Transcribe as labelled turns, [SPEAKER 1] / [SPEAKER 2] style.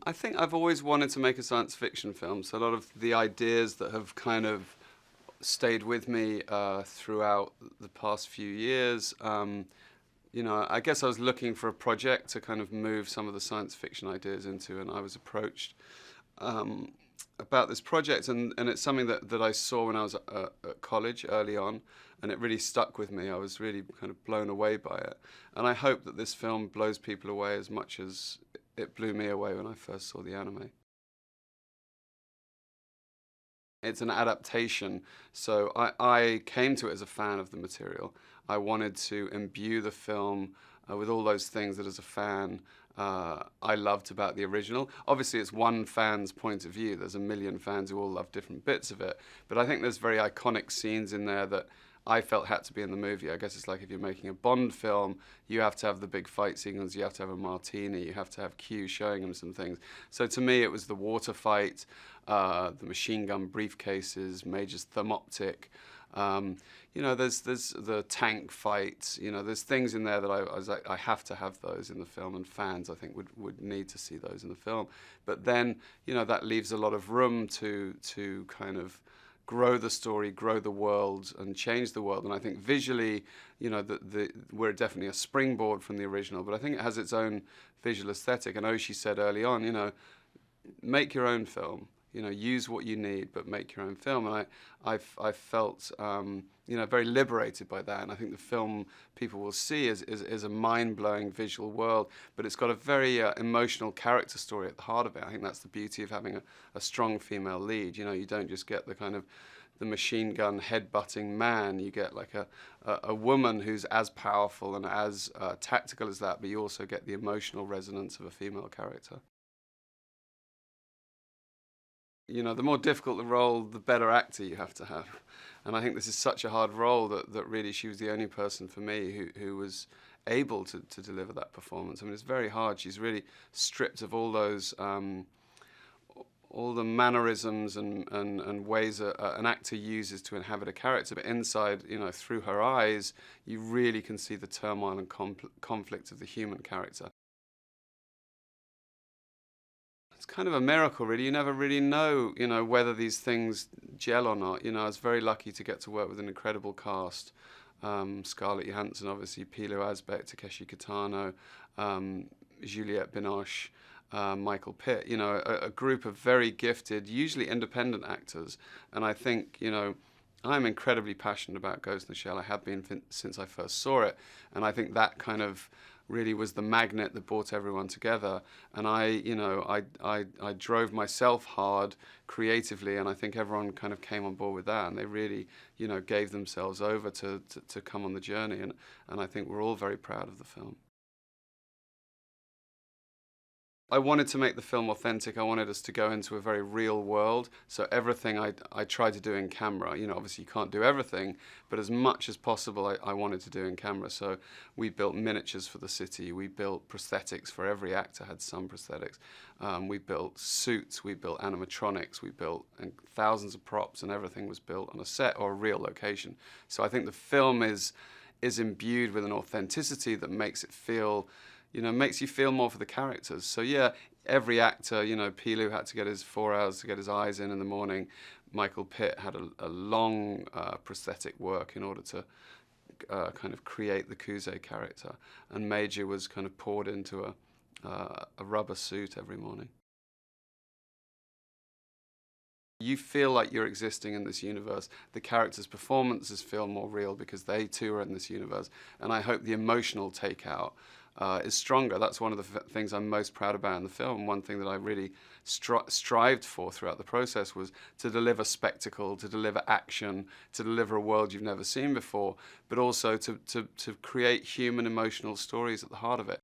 [SPEAKER 1] I think I've always wanted to make a science fiction film, so a lot of the ideas that have kind of stayed with me throughout the past few years. I guess I was looking for a project to kind of move some of the science fiction ideas into, and I was approached um, about this project, and it's something that I saw when I was at college early on, and it really stuck with me. I was really kind of blown away by it, and I hope that this film blows people away as much as it blew me away when I first saw the anime. It's an adaptation, so I came to it as a fan of the material. I wanted to imbue the film with all those things that, as a fan, I loved about the original. Obviously, it's one fan's point of view. There's a million fans who all love different bits of it. But I think there's very iconic scenes in there that I felt had to be in the movie. I guess it's like if you're making a Bond film, you have to have the big fight sequence, you have to have a martini, you have to have Q showing them some things. So to me, it was the water fight, the machine gun briefcases, Major's thermoptic. There's the tank fight. There's things in there that I was like, I have to have those in the film, and fans, I think, would need to see those in the film. But then, that leaves a lot of room to kind of grow the story, grow the world, and change the world. And I think visually, we're definitely a springboard from the original, but I think it has its own visual aesthetic. And Oshii said early on, make your own film. Use what you need, but make your own film. And I felt, very liberated by that. And I think the film people will see is a mind-blowing visual world, but it's got a very emotional character story at the heart of it. I think that's the beauty of having a strong female lead. You don't just get the kind of the machine gun head-butting man. You get like a woman who's as powerful and as tactical as that, but you also get the emotional resonance of a female character. The more difficult the role, the better actor you have to have. And I think this is such a hard role that really she was the only person for me who was able to deliver that performance. I mean, it's very hard. She's really stripped of all those, all the mannerisms and ways an actor uses to inhabit a character. But inside, through her eyes, you really can see the turmoil and conflict of the human character. It's kind of a miracle, really. You never really know, whether these things gel or not. I was very lucky to get to work with an incredible cast. Scarlett Johansson, obviously, Pilo Asbeck, Takeshi Kitano, Juliette Binoche, Michael Pitt. A group of very gifted, usually independent actors. And I think, I'm incredibly passionate about Ghost in the Shell. I have been since I first saw it. And I think that kind of really was the magnet that brought everyone together. And I drove myself hard creatively, and I think everyone kind of came on board with that, and they really, gave themselves over to come on the journey. And I think we're all very proud of the film. I wanted to make the film authentic. I wanted us to go into a very real world. So everything I tried to do in camera, obviously you can't do everything, but as much as possible I wanted to do in camera. So we built miniatures for the city. We built prosthetics for every actor, had some prosthetics. We built suits, we built animatronics, we built thousands of props, and everything was built on a set or a real location. So I think the film is imbued with an authenticity that makes it feel, makes you feel more for the characters. So yeah, every actor, Pilu had to get his 4 hours to get his eyes in the morning. Michael Pitt had a long prosthetic work in order to kind of create the Kuze character. And Major was kind of poured into a rubber suit every morning. You feel like you're existing in this universe. The characters' performances feel more real because they too are in this universe. And I hope the emotional takeout is stronger. That's one of the things I'm most proud about in the film. One thing that I really strived for throughout the process was to deliver spectacle, to deliver action, to deliver a world you've never seen before, but also to create human emotional stories at the heart of it.